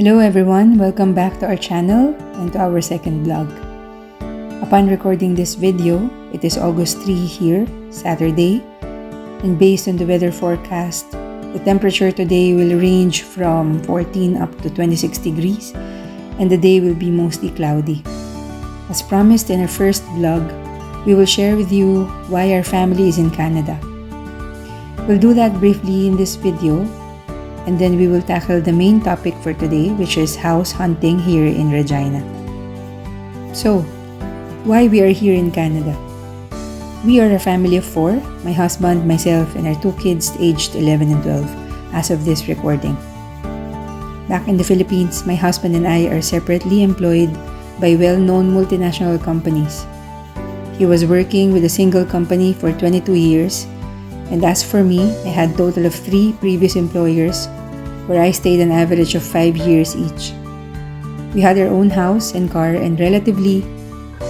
Hello everyone, welcome back to our channel and to our second vlog. Upon recording this video, it is August 3 here, Saturday, and based on the weather forecast, the temperature today will range from 14 up to 26 degrees and the day will be mostly cloudy. As promised in our first vlog, we will share with you why our family is in Canada. We'll do that briefly in this video, and then we will tackle the main topic for today, which is house hunting here in Regina. So, why we are here in Canada? We are a family of 4, my husband, myself, and our 2 kids aged 11 and 12 as of this recording. Back in the Philippines, my husband and I are separately employed by well-known multinational companies. He was working with a single company for 22 years, and as for me, I had a total of 3 previous employers where I stayed an average of 5 years each. We had our own house and car, and relatively,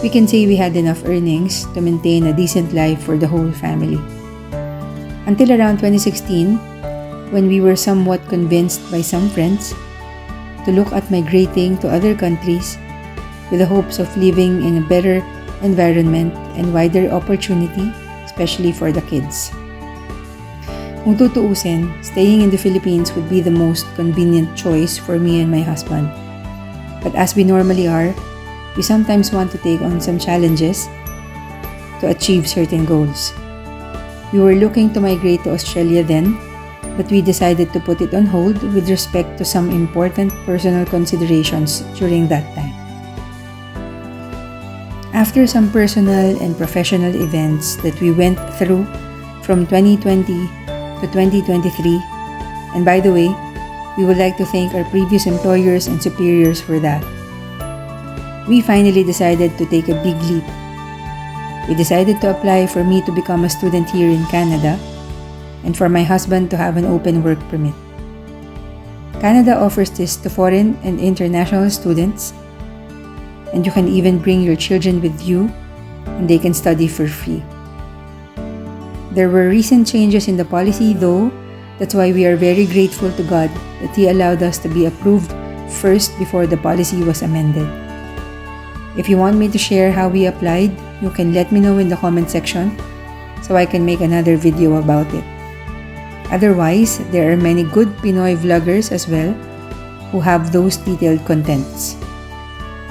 we can say we had enough earnings to maintain a decent life for the whole family. Until around 2016, when we were somewhat convinced by some friends to look at migrating to other countries with the hopes of living in a better environment and wider opportunity, especially for the kids. Kung tutuusin, staying in the Philippines would be the most convenient choice for me and my husband. But as we normally are, we sometimes want to take on some challenges to achieve certain goals. We were looking to migrate to Australia then, but we decided to put it on hold with respect to some important personal considerations during that time. After some personal and professional events that we went through from 2020 to 2023, and by the way, we would like to thank our previous employers and superiors for that. We finally decided to take a big leap. We decided to apply for me to become a student here in Canada and for my husband to have an open work permit. Canada offers this to foreign and international students, and you can even bring your children with you and they can study for free. There were recent changes in the policy though, that's why we are very grateful to God that He allowed us to be approved first before the policy was amended. If you want me to share how we applied, you can let me know in the comment section so I can make another video about it. Otherwise, there are many good Pinoy vloggers as well who have those detailed contents.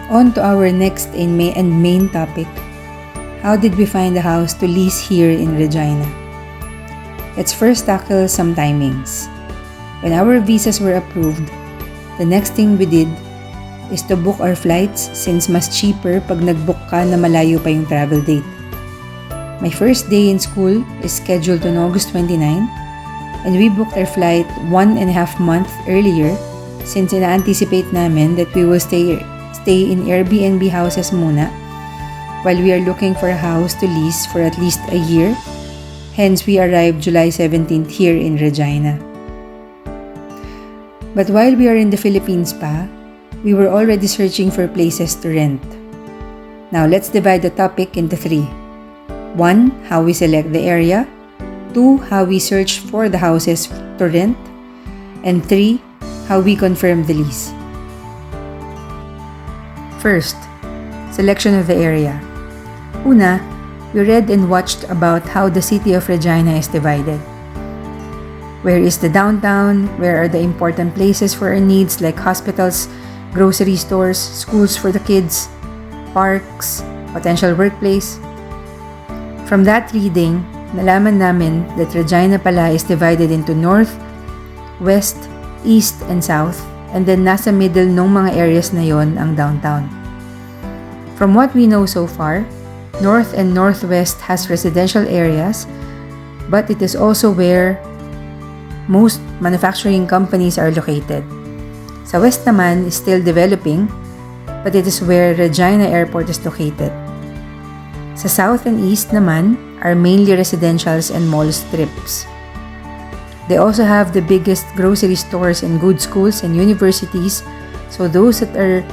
On to our next and main topic. How did we find a house to lease here in Regina? Let's first tackle some timings. When our visas were approved, the next thing we did is to book our flights since mas cheaper pag nag-book ka na malayo pa yung travel date. My first day in school is scheduled on August 29, and we booked our flight 1.5 months earlier since ina-anticipate namin that we will stay in Airbnb houses muna while we are looking for a house to lease for at least a year. Hence, we arrived July 17th here in Regina. But while we are in the Philippines pa, we were already searching for places to rent. Now, let's divide the topic into 3. 1. How we select the area. 2. How we search for the houses to rent. And 3. How we confirm the lease. First, selection of the area. Una, we read and watched about how the city of Regina is divided. Where is the downtown? Where are the important places for our needs like hospitals, grocery stores, schools for the kids, parks, potential workplace? From that reading, nalaman namin that Regina pala is divided into north, west, east, and south, and then nasa middle ng mga areas na yon ang downtown. From what we know so far, North and Northwest has residential areas, but it is also where most manufacturing companies are located. Sa West naman is still developing, but it is where Regina Airport is located. Sa South and East naman are mainly residentials and mall strips. They also have the biggest grocery stores and good schools and universities, so those are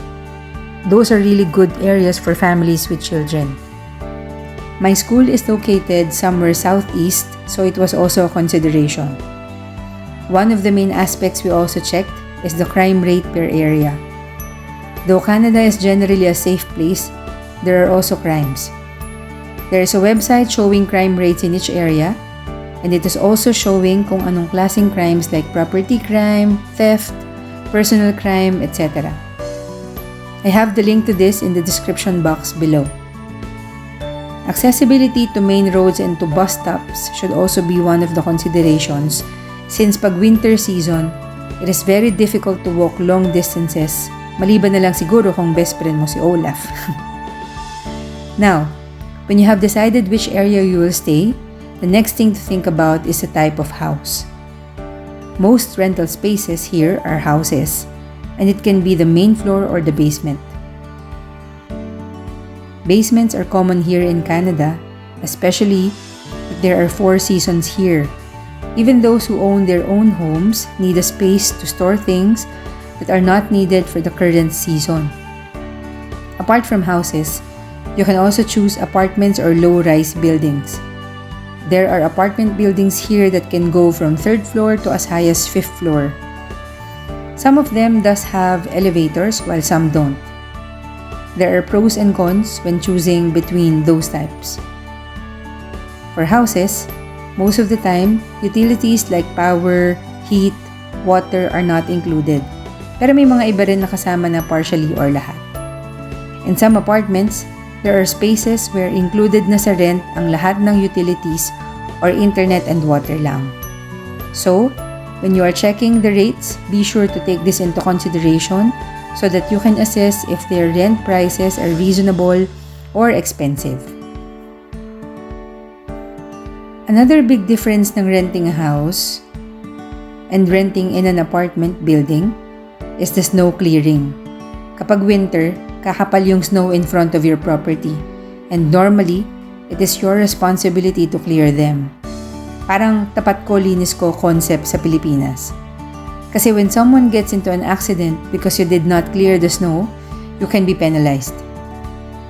really good areas for families with children. My school is located somewhere southeast, so it was also a consideration. One of the main aspects we also checked is the crime rate per area. Though Canada is generally a safe place, there are also crimes. There is a website showing crime rates in each area, and it is also showing kung anong klaseng crimes like property crime, theft, personal crime, etc. I have the link to this in the description box below. Accessibility to main roads and to bus stops should also be one of the considerations, since pag winter season, it is very difficult to walk long distances, maliban na lang siguro kung best friend mo si Olaf. Now, when you have decided which area you will stay, the next thing to think about is the type of house. Most rental spaces here are houses, and it can be the main floor or the basement. Basements are common here in Canada, especially if there are 4 seasons here. Even those who own their own homes need a space to store things that are not needed for the current season. Apart from houses, you can also choose apartments or low-rise buildings. There are apartment buildings here that can go from 3rd floor to as high as 5th floor. Some of them does have elevators while some don't. There are pros and cons when choosing between those types. For houses, most of the time, utilities like power, heat, water are not included. Pero may mga iba rin nakasama na partially or lahat. In some apartments, there are spaces where included na sa rent ang lahat ng utilities or internet and water lang. So, when you are checking the rates, be sure to take this into consideration so that you can assess if their rent prices are reasonable or expensive. Another big difference ng renting a house and renting in an apartment building is the snow clearing. Kapag winter, kakapal yung snow in front of your property, and normally, it is your responsibility to clear them. Parang tapat ko linis ko concept sa Pilipinas. Kasi when someone gets into an accident because you did not clear the snow, you can be penalized.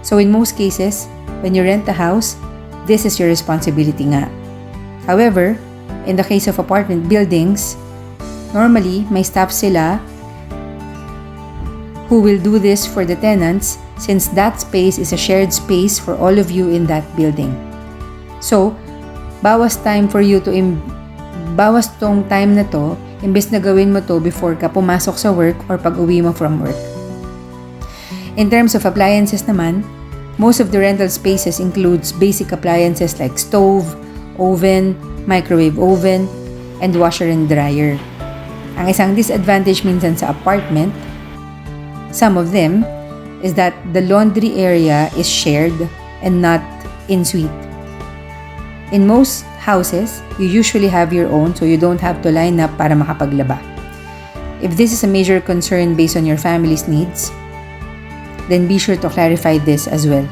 So in most cases, when you rent a house, this is your responsibility nga. However, in the case of apartment buildings, normally may staff sila who will do this for the tenants since that space is a shared space for all of you in that building. So, bawas tong time na to, imbes na gawin mo to before ka pumasok sa work or pag-uwi mo from work. In terms of appliances naman, most of the rental spaces includes basic appliances like stove, oven, microwave oven, and washer and dryer. Ang isang disadvantage minsan sa apartment, some of them, is that the laundry area is shared and not in suite. In most houses, you usually have your own so you don't have to line up para makapaglaba. If this is a major concern based on your family's needs, then be sure to clarify this as well.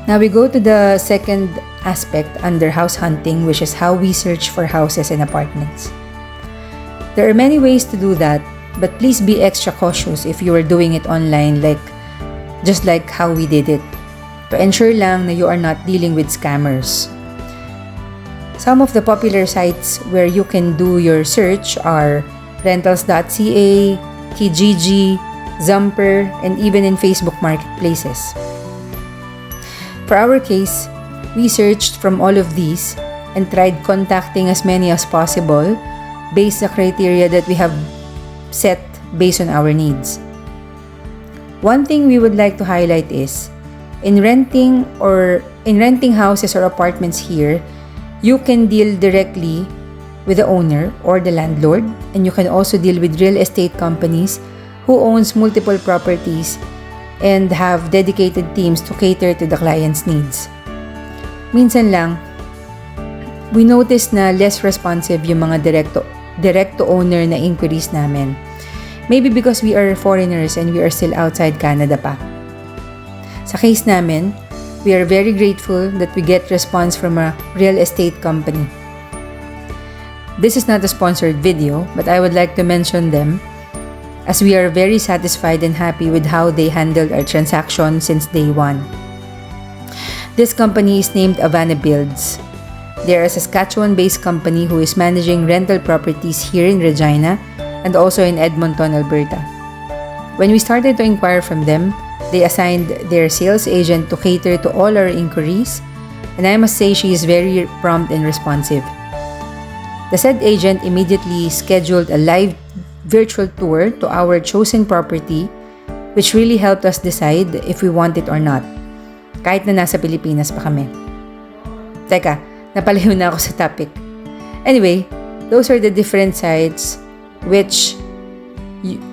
Now we go to the second aspect under house hunting, which is how we search for houses and apartments. There are many ways to do that, but please be extra cautious if you are doing it online just like how we did it, to ensure lang na you are not dealing with scammers. Some of the popular sites where you can do your search are rentals.ca, Kijiji, Zumper, and even in Facebook marketplaces. For our case, we searched from all of these and tried contacting as many as possible based on the criteria that we have set based on our needs. One thing we would like to highlight is, in renting houses or apartments here, you can deal directly with the owner or the landlord, and you can also deal with real estate companies who owns multiple properties and have dedicated teams to cater to the client's needs. Minsan lang, we notice na less responsive yung mga direct to owner na inquiries namin. Maybe because we are foreigners and we are still outside Canada pa. Sa case namin, we are very grateful that we get response from a real estate company. This is not a sponsored video, but I would like to mention them as we are very satisfied and happy with how they handled our transaction since day one. This company is named Havana Builds. They are a Saskatchewan-based company who is managing rental properties here in Regina and also in Edmonton, Alberta. When we started to inquire from them, they assigned their sales agent to cater to all our inquiries, and I must say she is very prompt and responsive. The said agent immediately scheduled a live virtual tour to our chosen property, which really helped us decide if we want it or not, kahit na nasa Pilipinas pa kami. Teka, napalayo na ako sa topic. Anyway, those are the different sites which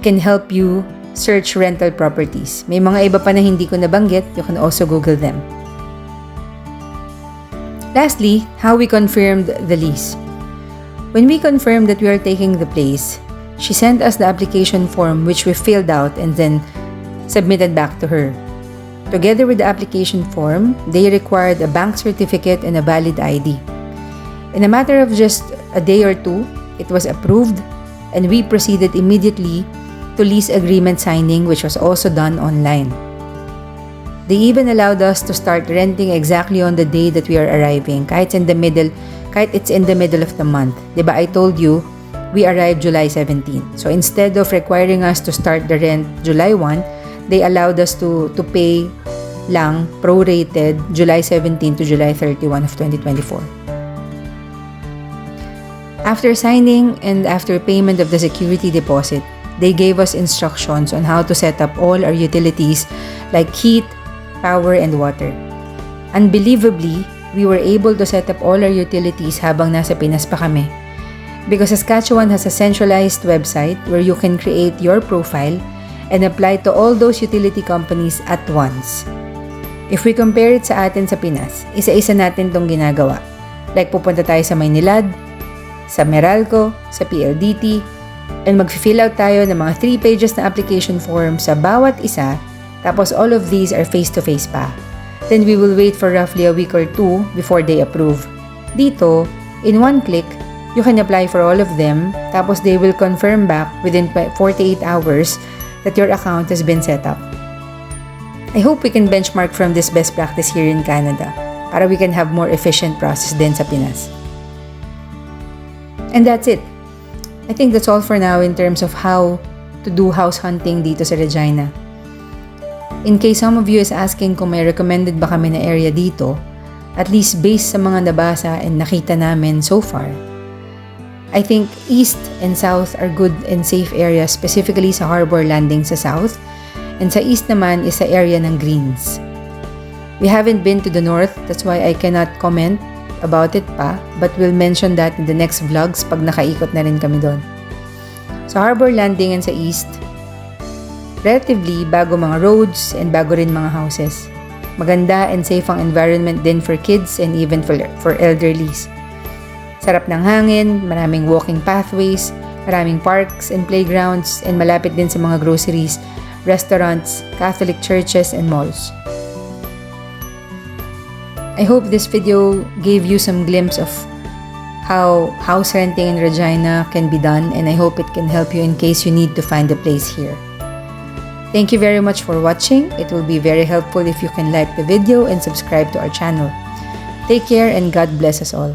can help you search rental properties. May mga iba pa na hindi ko nabanggit, you can also Google them. Lastly, how we confirmed the lease. When we confirmed that we are taking the place, she sent us the application form which we filled out and then submitted back to her. Together with the application form, they required a bank certificate and a valid ID. In a matter of just a day or two, it was approved and we proceeded immediately to lease agreement signing, which was also done online. They even allowed us to start renting exactly on the day that we are arriving, kahit it's in the middle of the month. Diba I told you, we arrived July 17. So instead of requiring us to start the rent July 1, they allowed us to pay lang prorated July 17 to July 31 of 2024. After signing and after payment of the security deposit, they gave us instructions on how to set up all our utilities like heat, power, and water. Unbelievably, we were able to set up all our utilities habang nasa Pinas pa kami. Because Saskatchewan has a centralized website where you can create your profile and apply to all those utility companies at once. If we compare it sa atin sa Pinas, isa-isa natin tong ginagawa. Like pupunta tayo sa Maynilad, sa Meralco, sa PLDT, and mag-fill out tayo ng mga 3 pages na application form sa bawat isa, tapos all of these are face-to-face pa. Then we will wait for roughly a week or 2 before they approve. Dito, in one click, you can apply for all of them, tapos they will confirm back within 48 hours that your account has been set up. I hope we can benchmark from this best practice here in Canada para we can have more efficient process din sa Pinas. And that's it. I think that's all for now in terms of how to do house hunting dito sa Regina. In case some of you is asking kung may recommended ba kami na area dito, at least based sa mga nabasa and nakita namin so far, I think east and south are good and safe areas, specifically sa Harbor Landing sa south, and sa east naman is sa area ng Greens. We haven't been to the north, that's why I cannot comment about it pa, but we'll mention that in the next vlogs pag nakaikot na rin kami doon. Sa Harbor Landing and sa east, relatively bago mga roads and bago rin mga houses. Maganda and safe ang environment din for kids and even for elderlies. Sarap ng hangin, maraming walking pathways, maraming parks and playgrounds, and malapit din sa mga groceries, restaurants, Catholic churches, and malls. I hope this video gave you some glimpse of how house renting in Regina can be done, and I hope it can help you in case you need to find a place here. Thank you very much for watching. It will be very helpful if you can like the video and subscribe to our channel. Take care and God bless us all.